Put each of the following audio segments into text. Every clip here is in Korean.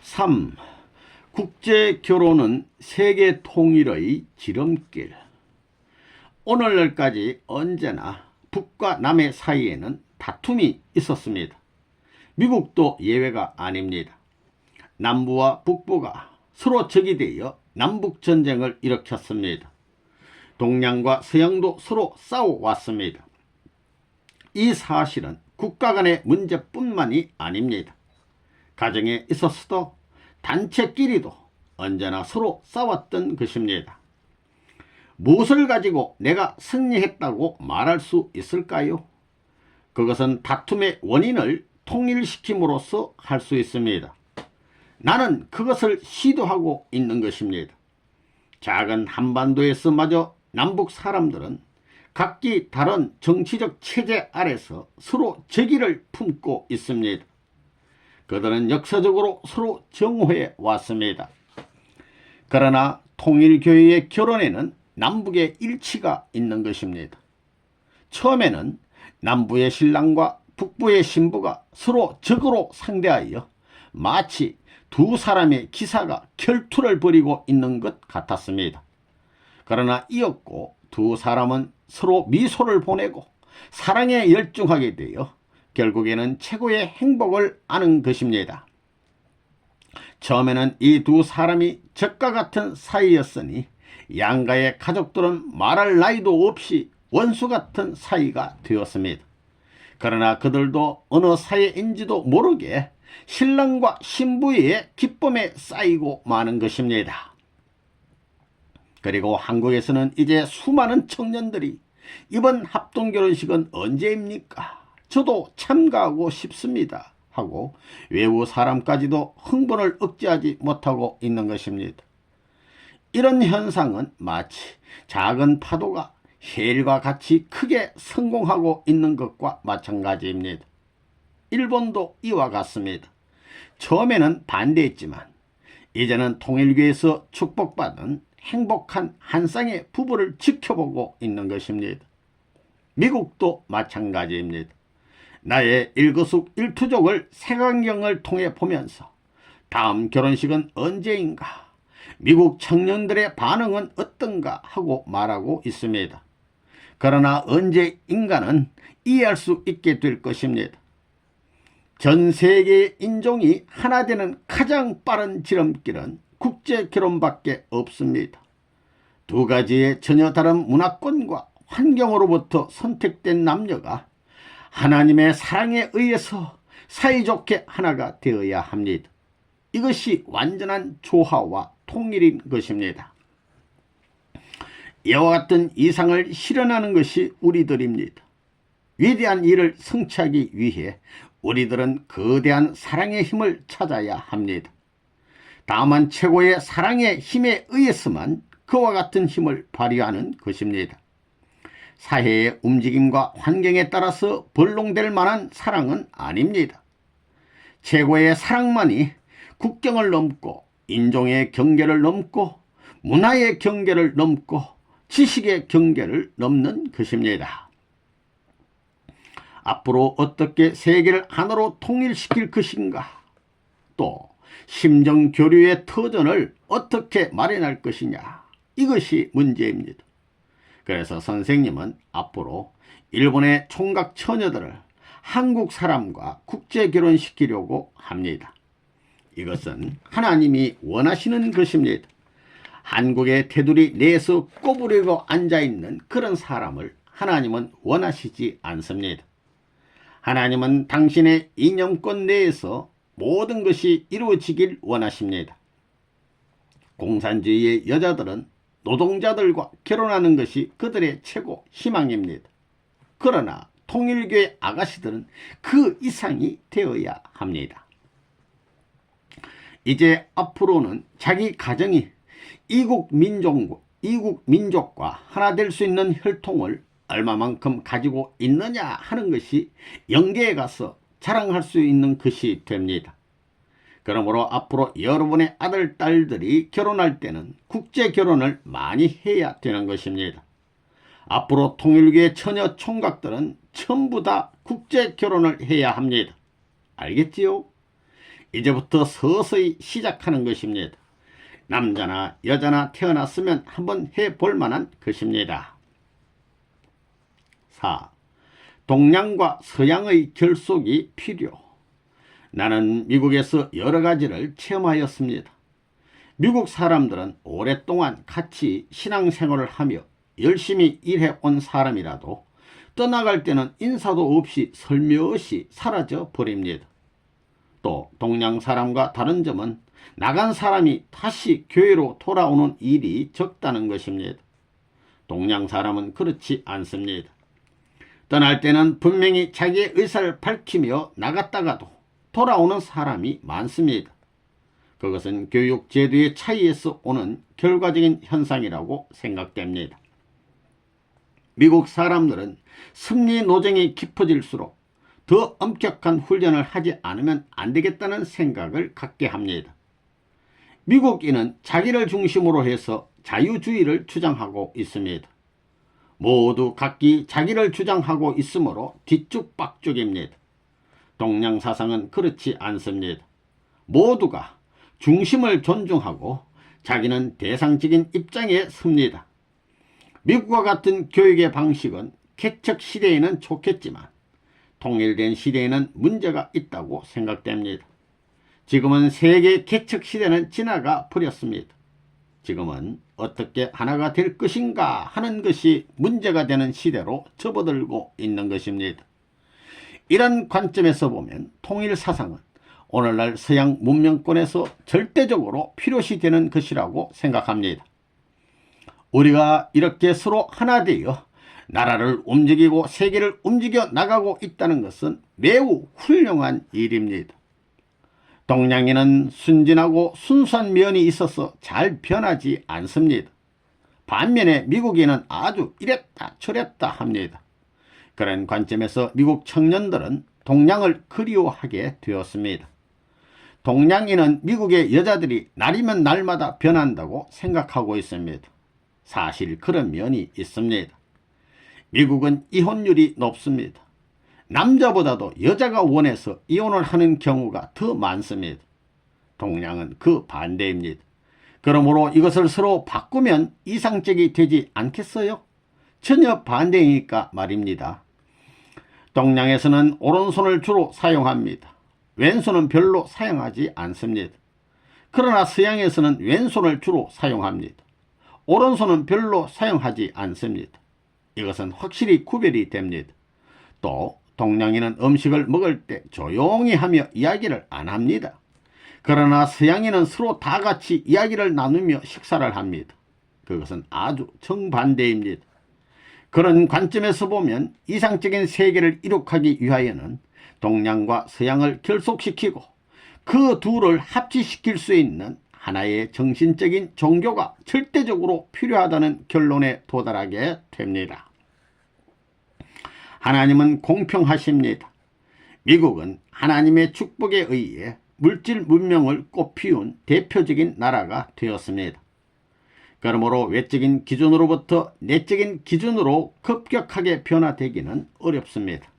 3. 국제결혼은 세계 통일의 지름길. 오늘날까지 언제나 북과 남의 사이에는 다툼이 있었습니다. 미국도 예외가 아닙니다. 남부와 북부가 서로 적이 되어 남북전쟁을 일으켰습니다. 동양과 서양도 서로 싸워왔습니다. 이 사실은 국가 간의 문제뿐만이 아닙니다. 가정에 있었어도 단체끼리도 언제나 서로 싸웠던 것입니다. 무엇을 가지고 내가 승리했다고 말할 수 있을까요? 그것은 다툼의 원인을 통일시킴으로써 할 수 있습니다. 나는 그것을 시도하고 있는 것입니다. 작은 한반도에서마저 남북 사람들은 각기 다른 정치적 체제 아래서 서로 적의를 품고 있습니다. 그들은 역사적으로 서로 정오해 왔습니다. 그러나 통일교회의 결혼에는 남북의 일치가 있는 것입니다. 처음에는 남부의 신랑과 북부의 신부가 서로 적으로 상대하여 마치 두 사람의 기사가 결투를 벌이고 있는 것 같았습니다. 그러나 이었고 두 사람은 서로 미소를 보내고 사랑에 열중하게 되어 결국에는 최고의 행복을 아는 것입니다. 처음에는 이 두 사람이 적과 같은 사이였으니 양가의 가족들은 말할 나위도 없이 원수 같은 사이가 되었습니다. 그러나 그들도 어느 사이인지도 모르게 신랑과 신부의 기쁨에 쌓이고 마는 것입니다. 그리고 한국에서는 이제 수많은 청년들이 이번 합동결혼식은 언제입니까? 저도 참가하고 싶습니다 하고 외부 사람까지도 흥분을 억제하지 못하고 있는 것입니다. 이런 현상은 마치 작은 파도가 해일과 같이 크게 성공하고 있는 것과 마찬가지입니다. 일본도 이와 같습니다. 처음에는 반대했지만 이제는 통일교에서 축복받은 행복한 한 쌍의 부부를 지켜보고 있는 것입니다. 미국도 마찬가지입니다. 나의 일거수일투족을 색안경을 통해 보면서 다음 결혼식은 언제인가, 미국 청년들의 반응은 어떤가 하고 말하고 있습니다. 그러나 언제인가는 이해할 수 있게 될 것입니다. 전 세계의 인종이 하나 되는 가장 빠른 지름길은 국제결혼밖에 없습니다. 두 가지의 전혀 다른 문화권과 환경으로부터 선택된 남녀가 하나님의 사랑에 의해서 사이좋게 하나가 되어야 합니다. 이것이 완전한 조화와 통일인 것입니다. 이와 같은 이상을 실현하는 것이 우리들입니다. 위대한 일을 성취하기 위해 우리들은 거대한 사랑의 힘을 찾아야 합니다. 다만 최고의 사랑의 힘에 의해서만 그와 같은 힘을 발휘하는 것입니다. 사회의 움직임과 환경에 따라서 벌롱될 만한 사랑은 아닙니다. 최고의 사랑만이 국경을 넘고 인종의 경계를 넘고 문화의 경계를 넘고 지식의 경계를 넘는 것입니다. 앞으로 어떻게 세계를 하나로 통일시킬 것인가, 또 심정교류의 터전을 어떻게 마련할 것이냐, 이것이 문제입니다. 그래서 선생님은 앞으로 일본의 총각 처녀들을 한국 사람과 국제결혼시키려고 합니다. 이것은 하나님이 원하시는 것입니다. 한국의 테두리 내에서 꼬부리고 앉아있는 그런 사람을 하나님은 원하시지 않습니다. 하나님은 당신의 이념권 내에서 모든 것이 이루어지길 원하십니다. 공산주의의 여자들은 노동자들과 결혼하는 것이 그들의 최고 희망입니다. 그러나 통일교의 아가씨들은 그 이상이 되어야 합니다. 이제 앞으로는 자기 가정이 이국 민족과 하나 될 수 있는 혈통을 얼마만큼 가지고 있느냐 하는 것이 영계에 가서 자랑할 수 있는 것이 됩니다. 그러므로 앞으로 여러분의 아들, 딸들이 결혼할 때는 국제결혼을 많이 해야 되는 것입니다. 앞으로 통일교의 처녀 총각들은 전부 다 국제결혼을 해야 합니다. 알겠지요? 이제부터 서서히 시작하는 것입니다. 남자나 여자나 태어났으면 한번 해볼 만한 것입니다. 4. 동양과 서양의 결속이 필요. 나는 미국에서 여러 가지를 체험하였습니다. 미국 사람들은 오랫동안 같이 신앙생활을 하며 열심히 일해온 사람이라도 떠나갈 때는 인사도 없이 설며시 사라져 버립니다. 또 동양 사람과 다른 점은 나간 사람이 다시 교회로 돌아오는 일이 적다는 것입니다. 동양 사람은 그렇지 않습니다. 떠날 때는 분명히 자기의 의사를 밝히며 나갔다가도 돌아오는 사람이 많습니다. 그것은 교육 제도의 차이에서 오는 결과적인 현상이라고 생각됩니다. 미국 사람들은 승리 노정이 깊어질수록 더 엄격한 훈련을 하지 않으면 안 되겠다는 생각을 갖게 합니다. 미국인은 자기를 중심으로 해서 자유주의를 주장하고 있습니다. 모두 각기 자기를 주장하고 있으므로 뒤죽박죽입니다. 동양 사상은 그렇지 않습니다. 모두가 중심을 존중하고 자기는 대상적인 입장에 섭니다. 미국과 같은 교육의 방식은 개척 시대에는 좋겠지만 통일된 시대에는 문제가 있다고 생각됩니다. 지금은 세계 개척 시대는 지나가 버렸습니다. 지금은 어떻게 하나가 될 것인가 하는 것이 문제가 되는 시대로 접어들고 있는 것입니다. 이런 관점에서 보면 통일 사상은 오늘날 서양 문명권에서 절대적으로 필요시되는 것이라고 생각합니다. 우리가 이렇게 서로 하나 되어 나라를 움직이고 세계를 움직여 나가고 있다는 것은 매우 훌륭한 일입니다. 동양인은 순진하고 순수한 면이 있어서 잘 변하지 않습니다. 반면에 미국인은 아주 이랬다 저랬다 합니다. 그런 관점에서 미국 청년들은 동양을 그리워하게 되었습니다. 동양인은 미국의 여자들이 날이면 날마다 변한다고 생각하고 있습니다. 사실 그런 면이 있습니다. 미국은 이혼율이 높습니다. 남자보다도 여자가 원해서 이혼을 하는 경우가 더 많습니다. 동양은 그 반대입니다. 그러므로 이것을 서로 바꾸면 이상적이 되지 않겠어요? 전혀 반대이니까 말입니다. 동양에서는 오른손을 주로 사용합니다. 왼손은 별로 사용하지 않습니다. 그러나 서양에서는 왼손을 주로 사용합니다. 오른손은 별로 사용하지 않습니다. 이것은 확실히 구별이 됩니다. 또 동양인은 음식을 먹을 때 조용히 하며 이야기를 안 합니다. 그러나 서양인은 서로 다 같이 이야기를 나누며 식사를 합니다. 그것은 아주 정반대입니다. 그런 관점에서 보면 이상적인 세계를 이룩하기 위하여는 동양과 서양을 결속시키고 그 둘을 합치시킬 수 있는 하나의 정신적인 종교가 절대적으로 필요하다는 결론에 도달하게 됩니다. 하나님은 공평하십니다. 미국은 하나님의 축복에 의해 물질 문명을 꽃피운 대표적인 나라가 되었습니다. 그러므로 외적인 기준으로부터 내적인 기준으로 급격하게 변화되기는 어렵습니다.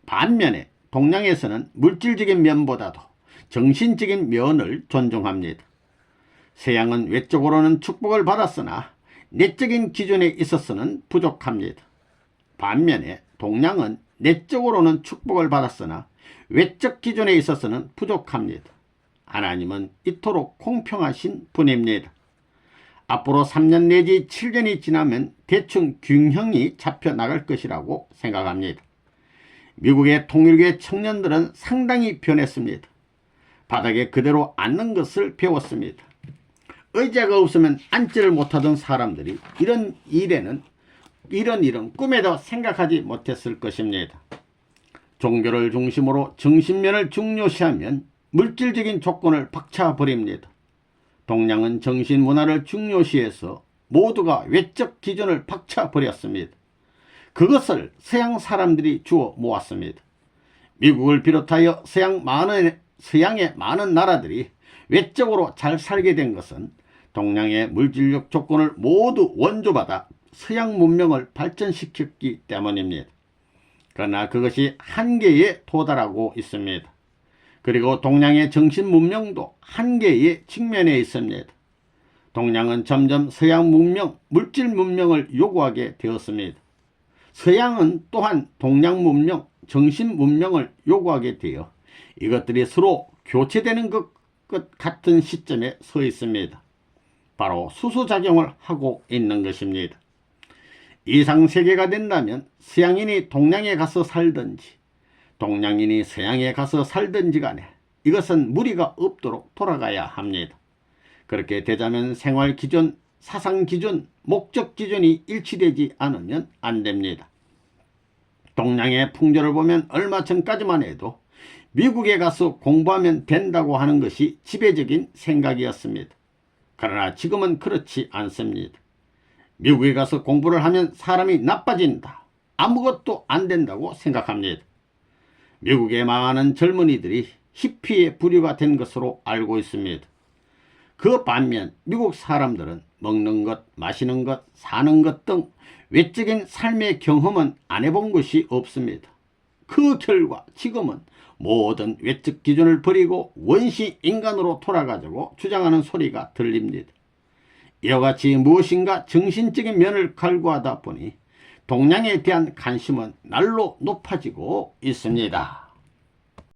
반면에 동양에서는 물질적인 면보다도 정신적인 면을 존중합니다. 서양은 외적으로는 축복을 받았으나 내적인 기준에 있어서는 부족합니다. 반면에 동양은 내적으로는 축복을 받았으나 외적 기준에 있어서는 부족합니다. 하나님은 이토록 공평하신 분입니다. 앞으로 3년 내지 7년이 지나면 대충 균형이 잡혀 나갈 것이라고 생각합니다. 미국의 통일교회 청년들은 상당히 변했습니다. 바닥에 그대로 앉는 것을 배웠습니다. 의자가 없으면 앉지를 못하던 사람들이 이런 일은 꿈에도 생각하지 못했을 것입니다. 종교를 중심으로 정신면을 중요시하면 물질적인 조건을 박차버립니다. 동양은 정신문화를 중요시해서 모두가 외적 기준을 박차버렸습니다. 그것을 서양 사람들이 주워 모았습니다. 미국을 비롯하여 서양의 많은 나라들이 외적으로 잘 살게 된 것은 동양의 물질적 조건을 모두 원조받아 서양 문명을 발전시켰기 때문입니다. 그러나 그것이 한계에 도달하고 있습니다. 그리고 동양의 정신 문명도 한계에 직면해 있습니다. 동양은 점점 서양 문명, 물질 문명을 요구하게 되었습니다. 서양은 또한 동양 문명, 정신 문명을 요구하게 되어 이것들이 서로 교체되는 것 같은 시점에 서 있습니다. 바로 수소작용을 하고 있는 것입니다. 이상세계가 된다면 서양인이 동양에 가서 살든지 동양인이 서양에 가서 살든지 간에 이것은 무리가 없도록 돌아가야 합니다. 그렇게 되자면 생활 기준, 사상 기준, 목적 기준이 일치되지 않으면 안 됩니다. 동양의 풍조를 보면 얼마 전까지만 해도 미국에 가서 공부하면 된다고 하는 것이 지배적인 생각이었습니다. 그러나 지금은 그렇지 않습니다. 미국에 가서 공부를 하면 사람이 나빠진다, 아무것도 안 된다고 생각합니다. 미국의 많은 젊은이들이 히피의 부류가 된 것으로 알고 있습니다. 그 반면 미국 사람들은 먹는 것, 마시는 것, 사는 것 등 외적인 삶의 경험은 안 해본 것이 없습니다. 그 결과 지금은 모든 외적 기준을 버리고 원시 인간으로 돌아가자고 주장하는 소리가 들립니다. 이와 같이 무엇인가 정신적인 면을 갈구하다 보니 동양에 대한 관심은 날로 높아지고 있습니다.